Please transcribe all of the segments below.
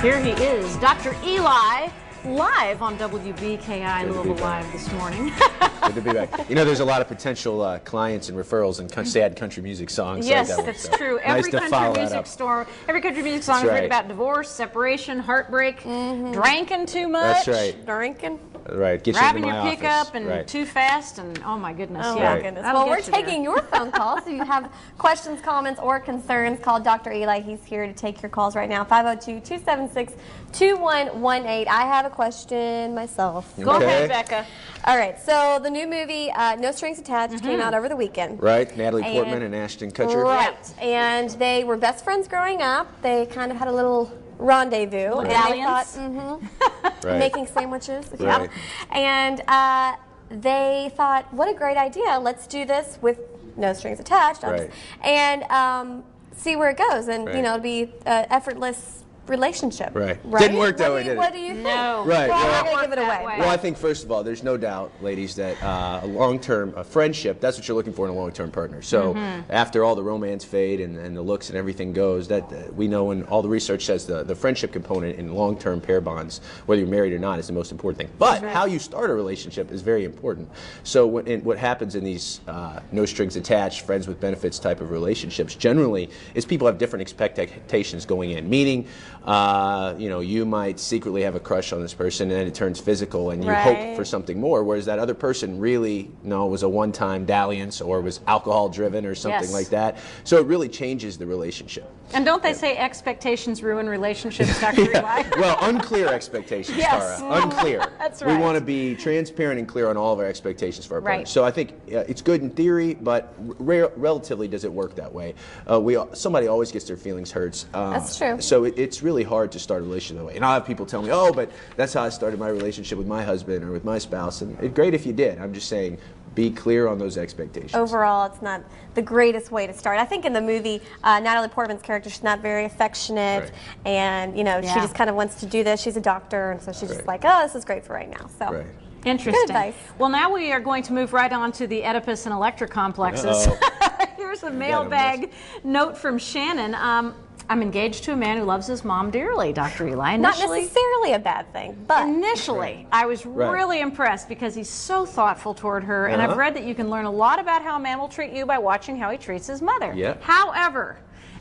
Here he is, Dr. Eli, live on WBKI Louisville Live this morning. Good to be back. You know, there's a lot of potential clients and referrals in sad country music songs. Yes, like that that's one, so true. Nice Every country music song is written about divorce, separation, heartbreak, drinking too much. That's right. Drinking. Right. Get Grabbing you your into my pickup office. and too fast, and oh my goodness, Oh yeah. my goodness. That'll Well, we're get you there. taking your phone calls. So you have questions, comments, or concerns, call Dr. Eli. He's here to take your calls right now. 502-276-2118. I have a question myself. Go ahead, Becca. All right. So the new movie, No Strings Attached, came out over the weekend. Right. Natalie Portman and Ashton Kutcher. Right. And they were best friends growing up. They kind of had a little rendezvous. Right. And they thought, Right. making sandwiches. Right. And they thought, what a great idea. Let's do this with no strings attached. Right. And see where it goes. And, Right. you know, it'll be an effortless relationship. Right. Didn't work that way, did it? What do you think? No. Right. Well, I'm Well, not going to give it away. Well, I think, first of all, there's no doubt, ladies, that a long-term friendship, that's what you're looking for in a long-term partner. So after all the romance fade and the looks and everything goes, that we know, and all the research says the friendship component in long-term pair bonds, whether you're married or not, is the most important thing. But how you start a relationship is very important. So what happens in these no strings attached, friends with benefits type of relationships, generally, is people have different expectations going in, meaning you know, you might secretly have a crush on this person and it turns physical and you hope for something more, whereas that other person really, was a one-time dalliance or was alcohol-driven or something like that. So it really changes the relationship. And don't they say expectations ruin relationships, Dr. Eli? Well, unclear expectations, Yes. Tara. Unclear. That's We right. want to be transparent and clear on all of our expectations for our partners. Right. So I think it's good in theory, but relatively does it work that way? Somebody always gets their feelings hurt. That's true. So it's really hard to start a relationship that way. And I'll have people tell me, oh, but that's how I started my relationship with my husband or with my spouse. And it's great if you did. I'm just saying, be clear on those expectations. Overall, it's not the greatest way to start. I think in the movie, Natalie Portman's character, she's not very affectionate, and she just kind of wants to do this. She's a doctor, and so she's just like, oh, this is great for right now. So. Right. Interesting. Good advice. Well, now we are going to move right on to the Oedipus and Electra complexes. Here's a mailbag note from Shannon. I'm engaged to a man who loves his mom dearly, Dr. Eli. Not necessarily a bad thing, but initially, I was really impressed because he's so thoughtful toward her, and I've read that you can learn a lot about how a man will treat you by watching how he treats his mother. Yeah. However,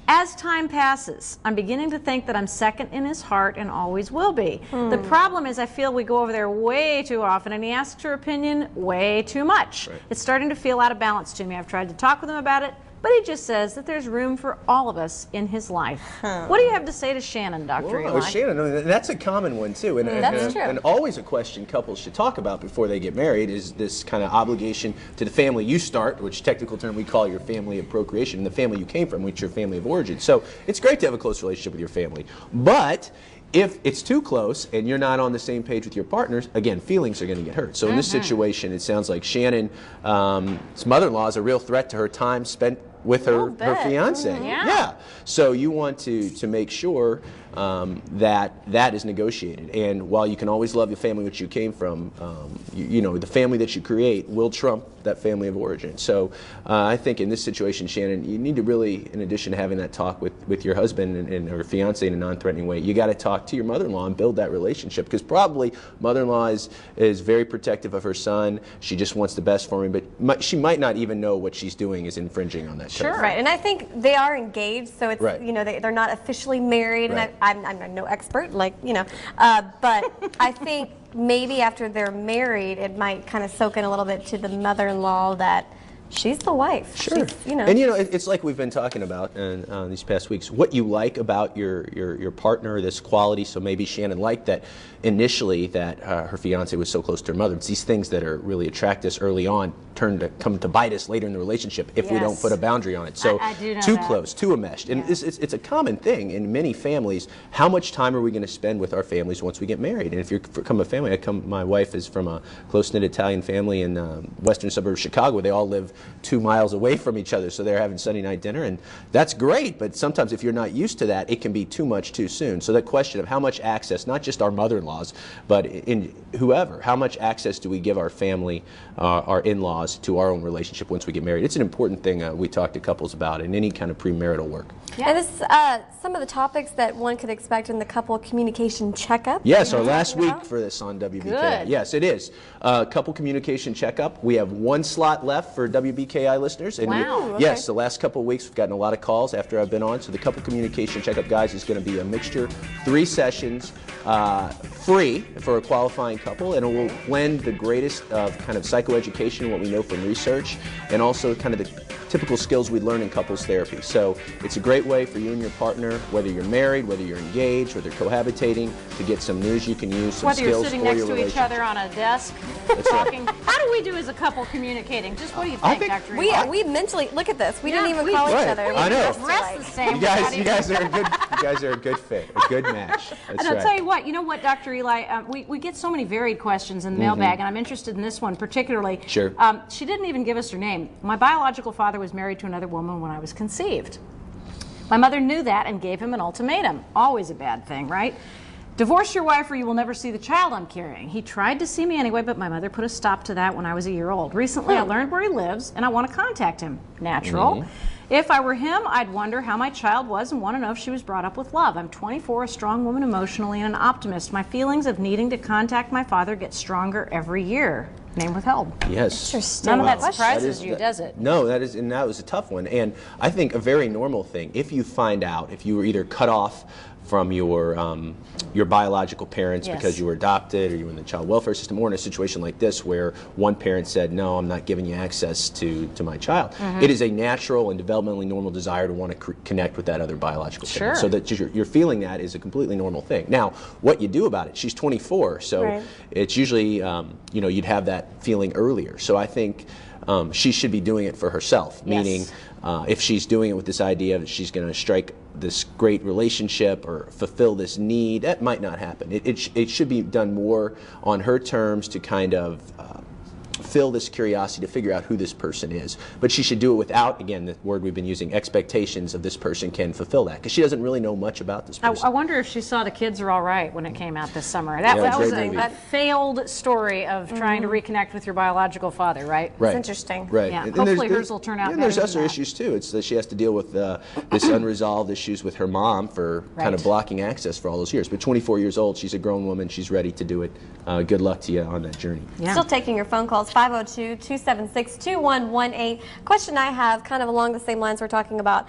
as time passes, I'm beginning to think that I'm second in his heart and always will be. The problem is I feel we go over there way too often, and he asks her opinion way too much. It's starting to feel out of balance to me. I've tried to talk with him about it, but he just says that there's room for all of us in his life. What do you have to say to Shannon, Dr. Eli? Shannon, that's a common one too, and That's true. And always a question couples should talk about before they get married is this kind of obligation to the family you start, which technical term we call your family of procreation, and the family you came from, which is your family of origin. So it's great to have a close relationship with your family, but if it's too close and you're not on the same page with your partners, again, feelings are going to get hurt. So in this situation, it sounds like Shannon's mother-in-law is a real threat to her time spent with her fiance. Yeah. So you want to make sure that is negotiated. And while you can always love the family which you came from, the family that you create will trump that family of origin. So I think in this situation, Shannon, you need to really, in addition to having that talk with your husband and or fiance in a non-threatening way, you got to talk to your mother-in-law and build that relationship, because probably mother-in-law is very protective of her son. She just wants the best for him, but she might not even know what she's doing is infringing on that. Sure. Right, and I think they are engaged, so it's they're not officially married, and I'm no expert, but I think maybe after they're married, it might kind of soak in a little bit to the mother-in-law that she's the wife. Sure. And it's like we've been talking about in these past weeks. What you like about your partner, this quality. So maybe Shannon liked that initially that her fiance was so close to her mother. It's these things that are really attract us early on come to bite us later in the relationship if we don't put a boundary on it. So I do know too that. close, too enmeshed. And it's a common thing in many families. How much time are we going to spend with our families once we get married? And if you're from a family, my wife is from a close-knit Italian family in western suburb of Chicago. They all live 2 miles away from each other, so they're having Sunday night dinner, and that's great, but sometimes if you're not used to that, it can be too much too soon. So that question of how much access, not just our mother-in-laws, but in whoever, how much access do we give our family, our in-laws, to our own relationship once we get married? It's an important thing we talk to couples about in any kind of premarital work. Yeah. And this some of the topics that one could expect in the couple communication checkup. Yes, our last week for this on WBKI. Good. Yes, it is. Couple communication checkup. We have one slot left for WBKI listeners. And wow. Yes, the last couple of weeks we've gotten a lot of calls after I've been on. So the couple communication checkup, guys, is going to be a mixture, 3 sessions, free for a qualifying couple, and it will blend the greatest of kind of psychoeducation, what we know from research, and also kind of the typical skills we learn in couples therapy. So it's a great way for you and your partner, whether you're married, whether you're engaged, whether cohabitating, to get some news you can use, some whether skills you're sitting for next your to each relationship. other on a desk That's talking. right. How do we do as a couple communicating? Just what do you think, Dr. We mentally look at this. We Yeah, didn't even we- call each Right. other. I know. We dress the same. You guys are a good fit, a good match. That's And I'll right. tell you what, Dr. Eli, we get so many varied questions in the mailbag, and I'm interested in this one particularly. Sure. She didn't even give us her name. My biological father was married to another woman when I was conceived. My mother knew that and gave him an ultimatum. Always a bad thing, right? Divorce your wife or you will never see the child I'm carrying. He tried to see me anyway, but my mother put a stop to that when I was a year old. Recently, I learned where he lives, and I want to contact him. Natural. If I were him, I'd wonder how my child was and want to know if she was brought up with love. I'm 24, a strong woman emotionally, and an optimist. My feelings of needing to contact my father get stronger every year. Name withheld. Yes. Interesting. None of that Wow. surprises That you, does it? No, that was a tough one, and I think a very normal thing. If you find out, if you were either cut off from your biological parents Yes. because you were adopted or you were in the child welfare system, or in a situation like this where one parent said, no, I'm not giving you access to my child, it is a natural and developmentally normal desire to want to connect with that other biological parent. So that you're feeling that is a completely normal thing. Now, what you do about it, she's 24, so it's usually, you'd have that feeling earlier. So I think she should be doing it for herself, meaning if she's doing it with this idea that she's going to strike this great relationship or fulfill this need, that might not happen. It should be done more on her terms to kind of fill this curiosity to figure out who this person is. But she should do it without, again, the word we've been using, expectations of this person can fulfill that, because she doesn't really know much about this person. I wonder if she saw The Kids Are All Right when it came out this summer. That was a failed story of trying to reconnect with your biological father, right? Right. It's interesting. Right. Yeah. And Hopefully hers will turn out better. And there's than other that. issues too. It's that she has to deal with this unresolved issues with her mom for kind of blocking access for all those years. But 24 years old, she's a grown woman. She's ready to do it. Good luck to you on that journey. Yeah. Still taking your phone calls, 502-276-2118. Question I have, kind of along the same lines we're talking about,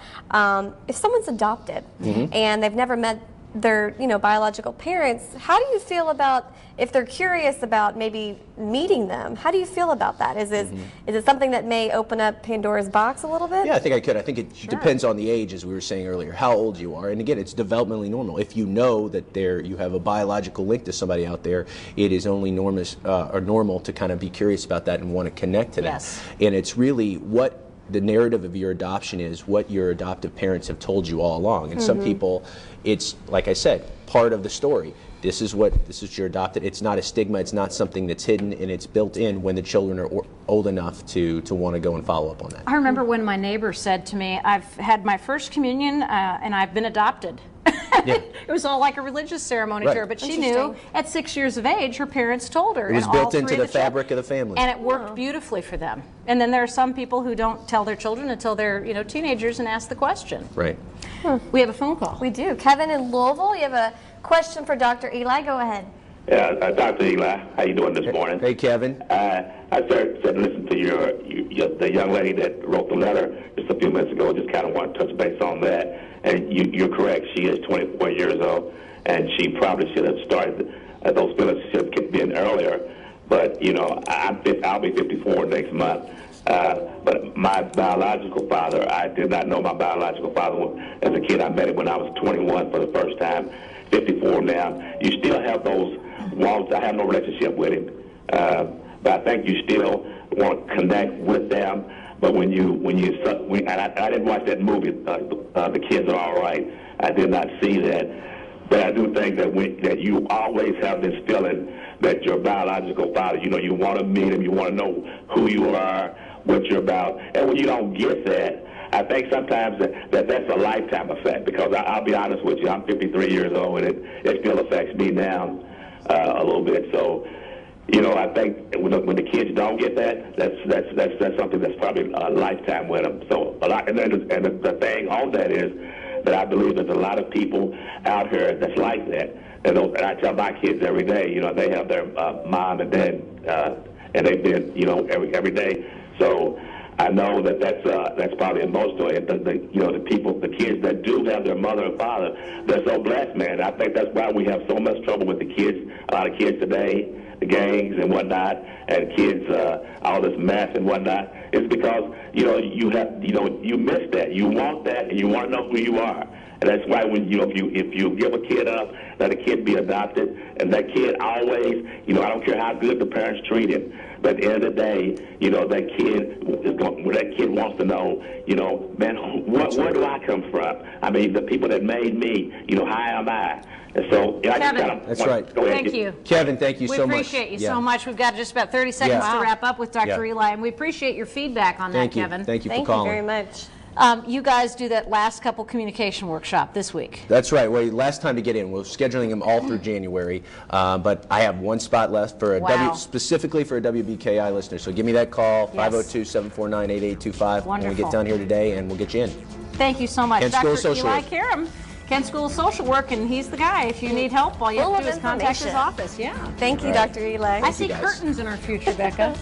if someone's adopted and they've never met their biological parents, how do you feel about if they're curious about maybe meeting them? How do you feel about that? Is it something that may open up Pandora's box a little bit? Yeah, I think I could. I think it depends on the age, as we were saying earlier, how old you are. And again, it's developmentally normal. If you know that you have a biological link to somebody out there, it is only normal to kind of be curious about that and want to connect to that. Yes. And it's really what the narrative of your adoption is, what your adoptive parents have told you all along. And some people, it's, like I said, part of the story. This is your adopted. It's not a stigma. It's not something that's hidden, and it's built in when the children are old enough to want to go and follow up on that. I remember when my neighbor said to me, I've had my first communion and I've been adopted. It was all like a religious ceremony to her, but she knew at 6 years of age, her parents told her. It was built into the fabric of the family. And it worked beautifully for them. And then there are some people who don't tell their children until they're teenagers and ask the question. Right. We have a phone call. We do. Kevin in Louisville, you have a question for Dr. Eli. Go ahead. Yeah, Dr. Eli, how you doing this morning? Hey, Kevin. I started to listen to the young lady that wrote the letter just a few minutes ago. Just kind of want to touch base on that. And you're correct. She is 24 years old, and she probably should have started those feelings should have kicked in earlier. But I'll be 54 next month. But my biological father, I did not know my biological father as a kid. I met him when I was 21 for the first time. 54 now. You still have those walls. I have no relationship with him, but I think you still want to connect with them. But when and I didn't watch that movie, The Kids Are All Right. I did not see that, but I do think that you always have this feeling that your biological father, you want to meet him, you want to know who you are, what you're about, and when you don't get that, I think sometimes that's a lifetime effect, because I'll be honest with you, I'm 53 years old, and it still affects me now a little bit. So, I think when the kids don't get that, that's something that's probably a lifetime with them. So a lot, and the thing on that is But I believe there's a lot of people out here that's like that. And I tell my kids every day, you know, they have their mom and dad, and they've been, you know, every day. So I know that that's probably emotional. And you know, the kids that do have their mother and father, they're so blessed, man. I think that's why we have so much trouble with the kids. A lot of kids today, the gangs and whatnot, and kids, all this mess and whatnot. It's because you miss that. You want that, and you want to know who you are. And that's why when if you give a kid up, let a kid be adopted, and that kid always, I don't care how good the parents treat him, but at the end of the day, that kid wants to know, man, where do I come from? I mean, the people that made me, how am I? And so, Kevin, that's right. Go ahead. Thank you. Kevin, thank you so much. We appreciate you so much. We've got just about 30 seconds to wrap up with Dr. Eli, and we appreciate your feedback on that, Kevin. Thank you for calling. Thank you very much. You guys do that last couple communication workshop this week. That's right. Well, last time to get in. We're scheduling them all through January, but I have one spot left for specifically for a WBKI listener. So give me that call, 502-749-8825 when we get done here today, and we'll get you in. Thank you so much. Kent School of Dr. Social Eli Work. Karam, Kent School of Social Work, and he's the guy. If you need help, all you have to do is contact his office. Yeah. Thank you, Dr. Eli. I see curtains in our future, Becca.